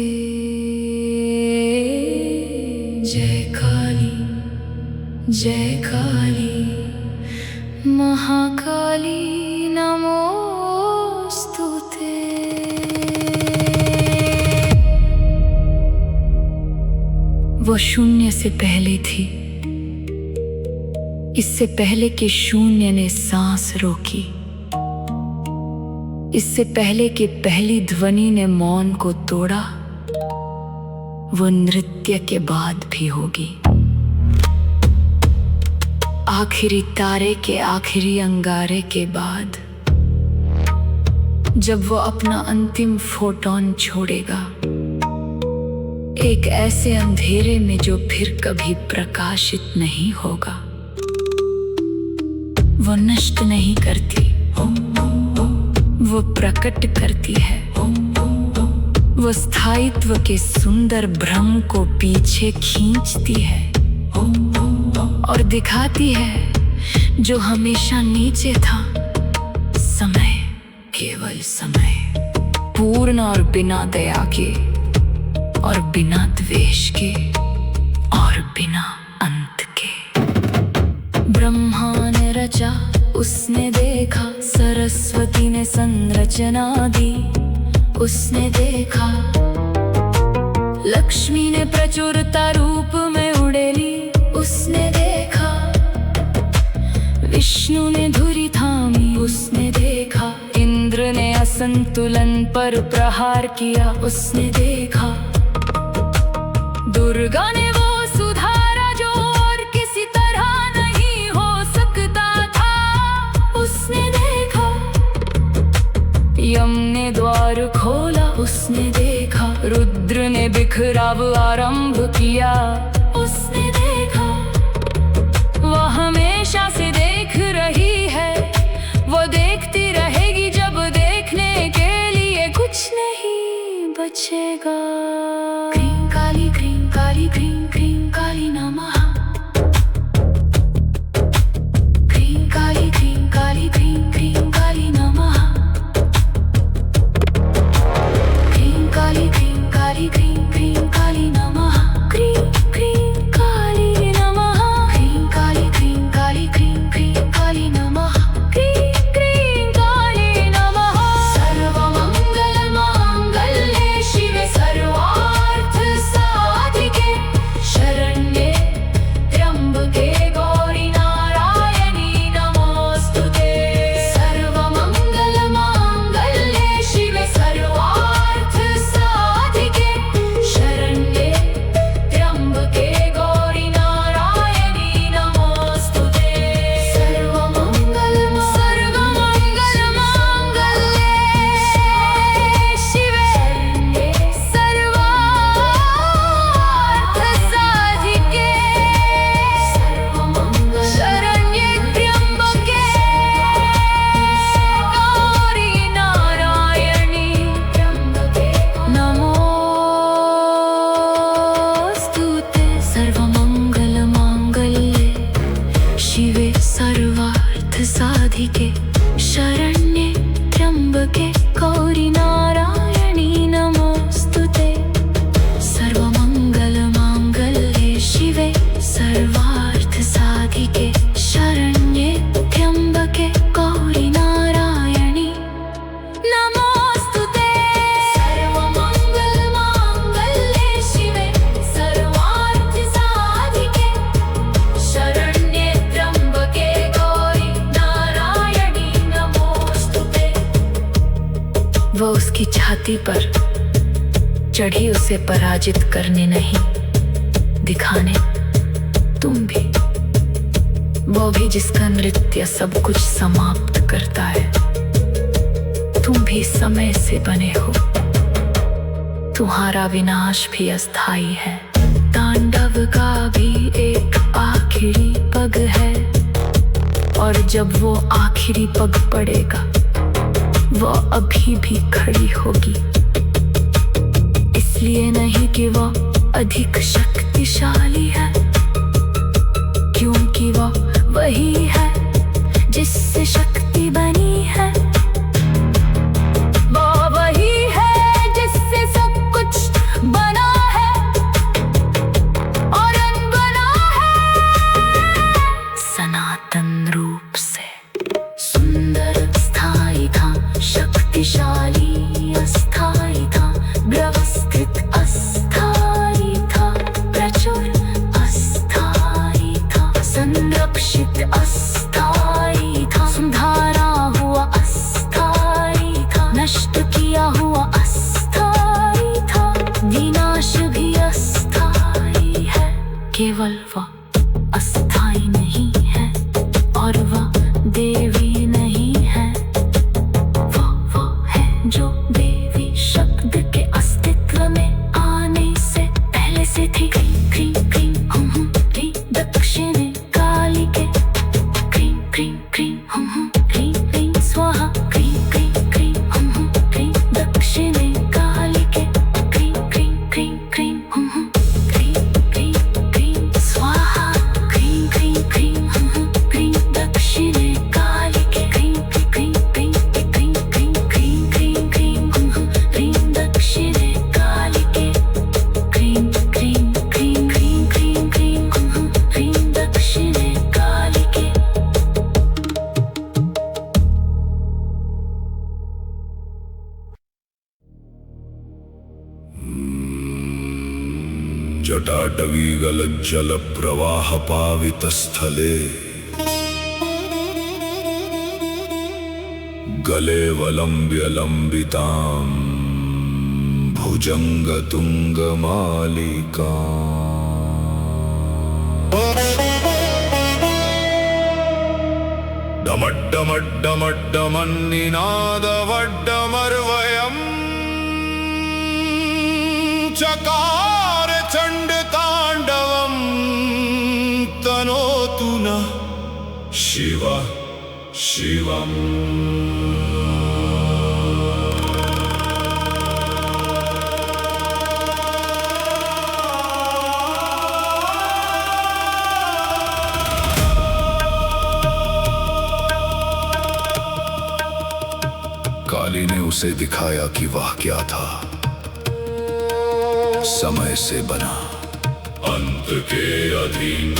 [SPEAKER 2] जय काली महाकाली नमोस्तुते। वो शून्य से पहले थी, इससे पहले कि शून्य ने सांस रोकी, इससे पहले कि पहली ध्वनि ने मौन को तोड़ा, वो नृत्य के बाद भी होगी। आखिरी तारे के आखिरी अंगारे के बाद, जब वो अपना अंतिम फोटोन छोड़ेगा, एक ऐसे अंधेरे में जो फिर कभी प्रकाशित नहीं होगा। वो नष्ट नहीं करती, वो प्रकट करती है। वो स्थायित्व के सुंदर भ्रम को पीछे खींचती है और दिखाती है जो हमेशा नीचे था। समय, केवल समय, पूर्ण और बिना दया के, और बिना द्वेष के, और बिना अंत के। ब्रह्मा ने रचा, उसने देखा, सरस्वती ने संरचना दी, उसने देखा। लक्ष्मी ने प्रचुरता रूप में उड़ेली, उसने देखा। विष्णु ने धुरी थामी, उसने देखा। इंद्र ने असंतुलन पर प्रहार किया, उसने देखा। दुर्गा ने वो सुधारा जो और किसी तरह नहीं हो सकता था, उसने देखा। यम ने द्वार खोला, उसने देखा। रुद्र ने बिखराव आरंभ किया, उसने देखा। वह हमेशा से देख रही है, वो देखती रहेगी जब देखने के लिए कुछ नहीं बचेगा। क्रीं काली क्रीं काली नमः। क्रीं काली क्रीं साधिके शरण्ये त्र्यंबके गौरी नारायणी नमोस्तुते। सर्वमंगल मांगल्ये शिवे सर्वार्थ साधिके शरण्ये त्र्यंबके गौरी नारायणी नमोस्तुते। सर्वमंगल मांगल्ये शिवे सर्वार्थ साधिके शरण्ये त्र्यंबके गौरी नारायणी नमोस्तुते। वो उसकी छाती पर चढ़ी उसे पराजित करने नहीं, दिखाने। तुम भी, वो भी जिसका नृत्य सब कुछ समाप्त करता है। तुम भी समय से बने हो, तुम्हारा विनाश भी अस्थाई है। तांडव का भी एक आखिरी पग है, और जब वो आखिरी पग पड़ेगा वो अभी भी खड़ी होगी। इसलिए नहीं कि वो अधिक शक्तिशाली है, क्योंकि वो वही है जिससे शक्ति बनी है। वो वही है जिससे सब कुछ बना है और अनबना है। सनातन रूप से सुंदर स्थायी था, शक्तिशाली अस्थायी था, व्यवस्थित अस्थायी था, प्रचुर अस्थायी था, संरक्षित अस्थायी था, सुधारा हुआ अस्थायी था, नष्ट किया हुआ अस्थायी था, विनाश भी अस्थायी है। केवल वह अस्थायी नहीं है और वह देवी नहीं है। वो है जो देवी शब्द के अस्तित्व में आने से पहले से थी। क्रीं क्रीं क्रीं हुम हुम क्रीं दक्षिणे काली के। क्रीं क्रीं क्रीं हुम हुम क्रीं क्रीं स्वाहा। क्रीं क्रीं क्रीं हुम हुम क्रीं दक्षिणे काली के। क्रीं क्रीं क्रीं क्रीं हुम हुम क्रीं क्रीं क्रीं स्वाहा। क्रीं क्रीं क्रीं हुम हुम क्रीं दक्षिणे काली के। क्रीं क्रीं क्रीं क्रीं क्रीं क्रीं क्रीं क्रीं हुम हुम क्रीं दक्षिणे काली के। क्रीं क्रीं क्रीं क्रीं क्रीं क्रीं हुम हुम क्रीं दक्षिणे काली के।
[SPEAKER 3] जटाटवी गलज्जल प्रवाह पावित स्थले गले वलंब्य लंबितां भुजंग तुंग मालिका। डमड्डमड्डमड्डमन्निनाद वड्डमर्वयम् चकार चंड तांडवम् तनोतु नः शिव शिवम्। काली ने उसे दिखाया कि वह क्या था। समय से बना, अंत के अधीन,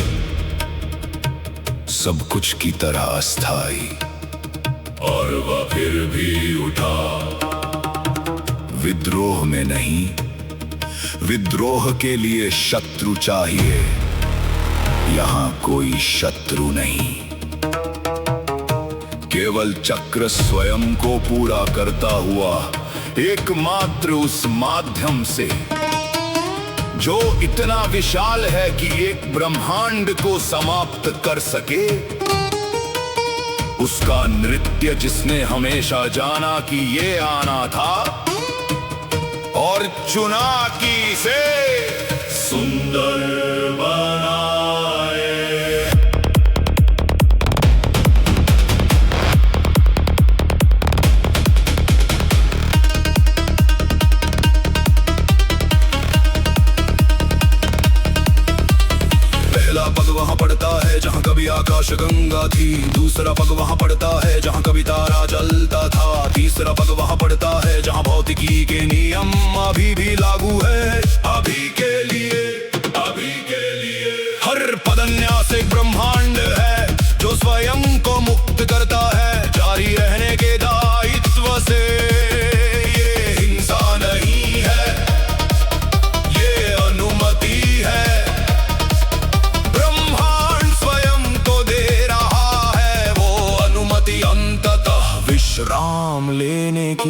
[SPEAKER 3] सब कुछ की तरह अस्थाई, और वह फिर भी उठा। विद्रोह में नहीं, विद्रोह के लिए शत्रु चाहिए। यहाँ कोई शत्रु नहीं, केवल चक्र स्वयं को पूरा करता हुआ एकमात्र उस माध्यम से जो इतना विशाल है कि एक ब्रह्मांड को समाप्त कर सके। उसका नृत्य जिसने हमेशा जाना कि ये आना था, और चुना कि इसे सुंदर बनाए। पहला पग वहां पड़ता है जहां कभी आकाश
[SPEAKER 4] गंगा थी। दूसरा पग वहाँ पड़ता है जहाँ कभी तारा जलता था। तीसरा पग वहाँ पड़ता है जहाँ भौतिकी के नियम अभी भी लागू है। अभी के लिए, अभी के लिए हर पदन्यास एक ब्रह्मांड है जो स्वयं को मुक्त करता है जारी रहने के दायित्व से। ये हिंसा नहीं है, ये अनुमति है। ब्रह्मांड स्वयं को दे रहा है वो अनुमति अंततः विश्राम लेने की।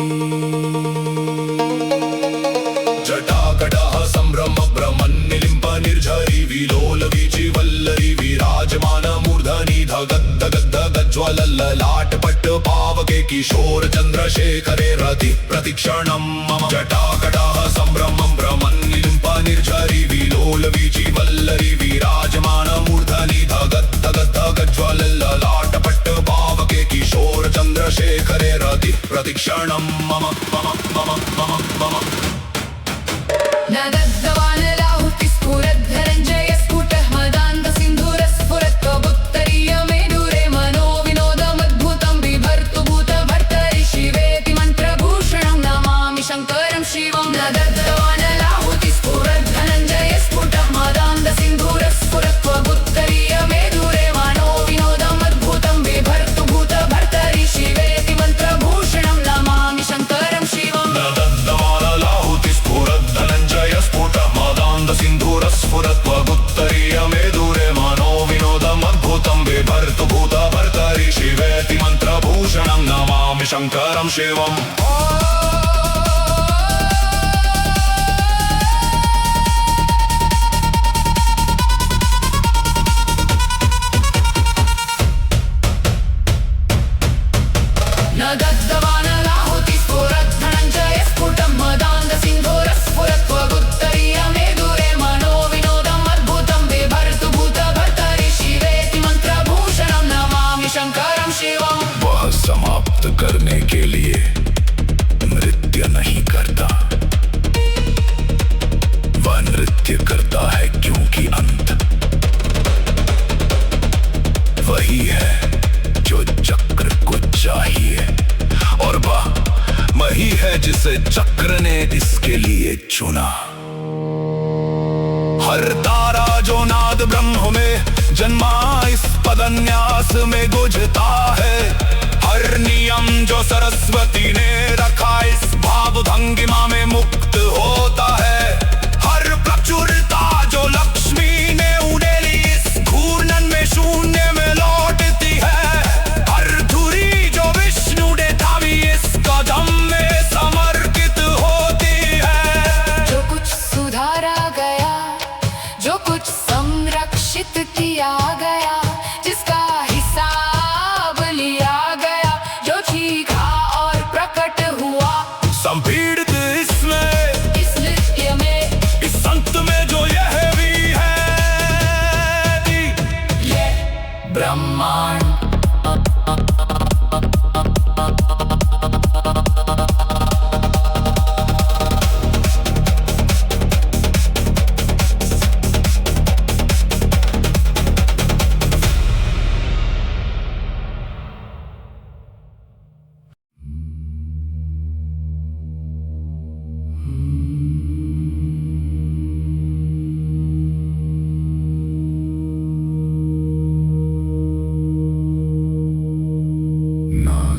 [SPEAKER 4] जटाकटाह संभ्रम भ्रमन्निलिम्ब निर्झरी विलोल वीचि वल्लरी विराजमान मूर्धनि धगद् गद् ज्वल ललाट पट्ट पावके किशोर चंद्रशेखरे रति प्रतिक्षणम मम। जटाकटाह संभ्रम भ्रमन्निलिम्ब निर्झरी विलोल वीचि वल्लरी विराजमान मूर्धनि धगद् ज्वल ललाट पट्ट पावके किशोर चंद्रशेखरे रति प्रतिक्षणम मम मम मम मम मम।
[SPEAKER 2] धनञ्जय स्फुटः मदान्त सिन्धुरस्फुरत्वमुत्तरीय मेदुरे मनोविनोदमद्भुतं बिभर्तु भूतभर्तरि शिवेति मन्त्रभूषणं नमामि शङ्करं शिवं। धनञ्जय स्फुटः मदान्त सिन्धुरस्फुरत्वमुत्तरीय मेदुरे मनोविनोदमद्भुतं बिभर्तु भूतभर्तरि शिवेति मन्त्रभूषणं नमामि शङ्करं शिवं।
[SPEAKER 4] सिन्धुरस्फुरत्वगुत्तरीय मेदुरे मनोविनोदमद्भुतं बिभर्तु भूतभर्तरि शिवेति मन्त्रभूषणं नमामि शङ्करं शिवम्।
[SPEAKER 2] धनञ्जय स्फुटं मदान्त सिन्धुरस्फुरत्वगुत्तरीय मेदुरे मनोविनोदमद्भुतं बिभर्तु भूतभर्तरि शिवेति मन्त्रभूषणं नमामि शङ्करं शिवम्।
[SPEAKER 3] वह समाप्त करने के लिए नृत्य नहीं करता, वह नृत्य करता है क्योंकि अंत वही है जो चक्र को चाहिए और वही है जिसे चक्र ने इसके लिए चुना। हर तारा जो नाद ब्रह्म में जन्मा इस पदन्यास में गुंजता है। हर नियम जो सरस्वती ने रखा इस भाव भंगिमा में मुक्त होता है। हर प्रचुरता जो लक्ष्मी ने उड़ेली इस घूर्णन में शून्य में लौटती है। हर धुरी जो विष्णु ने थामी इस कदम में समर्पित होती है।
[SPEAKER 2] जो कुछ सुधारा गया, जो कुछ संरक्षित किया गया, जिसका हिसाब लिया गया, जो चीखा और प्रकट हुआ
[SPEAKER 4] संपीड़ित इसमें,
[SPEAKER 2] इस नृत्य में,
[SPEAKER 4] इस संत में जो यह भी है
[SPEAKER 2] ये ब्रह्मांड।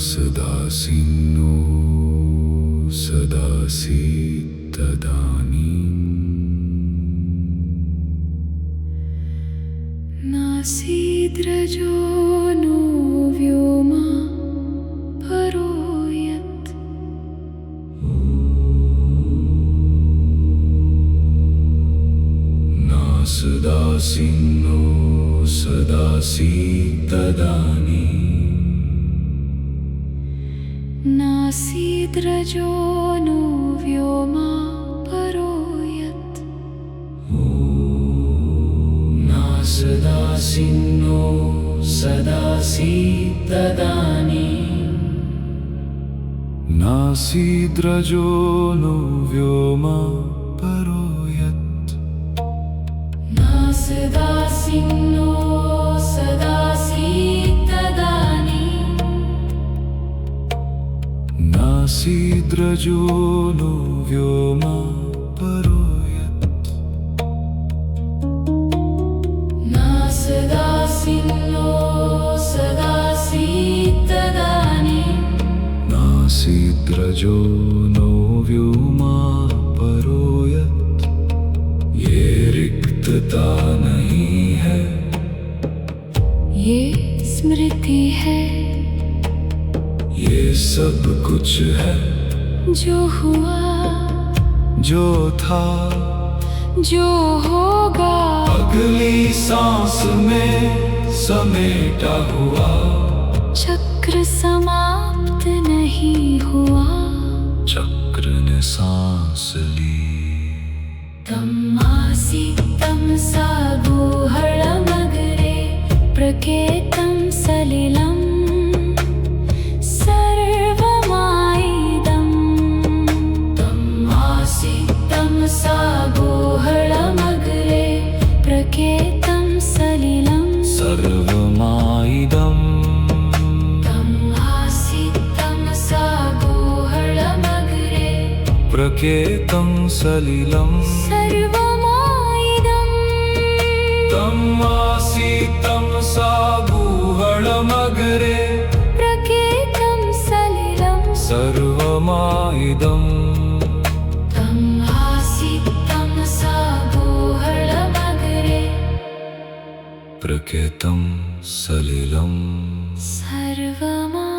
[SPEAKER 3] सदासिनो सदासि तदानीं
[SPEAKER 2] नासीद्रजो नो व्योमा परो यत्।
[SPEAKER 3] नासदासिनो सदासि तदानीं
[SPEAKER 2] नासीद्रजो नो व्योमा परो यत्।
[SPEAKER 3] नासदासिनो सदासि तदानीं नासीद्रजो नो व्योमा परो यत्।
[SPEAKER 2] नासदासिनो सदासि
[SPEAKER 1] नासीद्रजो नो व्योमा परोयत्
[SPEAKER 2] नासदासिन्नो सदासीत्तदानीं
[SPEAKER 1] नासीद्रजो नो व्योमा परोयत् ये रिक्तता नहीं है,
[SPEAKER 2] ये स्मृति है,
[SPEAKER 1] ये सब कुछ है
[SPEAKER 2] जो हुआ,
[SPEAKER 1] जो था,
[SPEAKER 2] जो होगा।
[SPEAKER 1] अगली सांस में समेटा हुआ,
[SPEAKER 2] चक्र समाप्त नहीं हुआ।
[SPEAKER 1] चक्र ने सांस ली।
[SPEAKER 2] तमासी तमसा गुहळमगरे प्रकेतं सलिलं सर्वमायिदम्। तमासी तमसा गुहळमगरे प्रकेतं सलिलं
[SPEAKER 1] सर्वमायिदम्।
[SPEAKER 2] तमासी तमसा गुहळमगरे
[SPEAKER 1] प्रकेतं सलिलम्
[SPEAKER 2] सर्वमायिदम्।
[SPEAKER 1] तमासीतं सा गुहळमगरे
[SPEAKER 2] प्रकेतं सलिलं
[SPEAKER 1] सर्वमायिदम्।
[SPEAKER 2] तमासीतं सा गुहळमगरे
[SPEAKER 1] प्रकेतं सलिलम्
[SPEAKER 2] सर्वमायिदम्।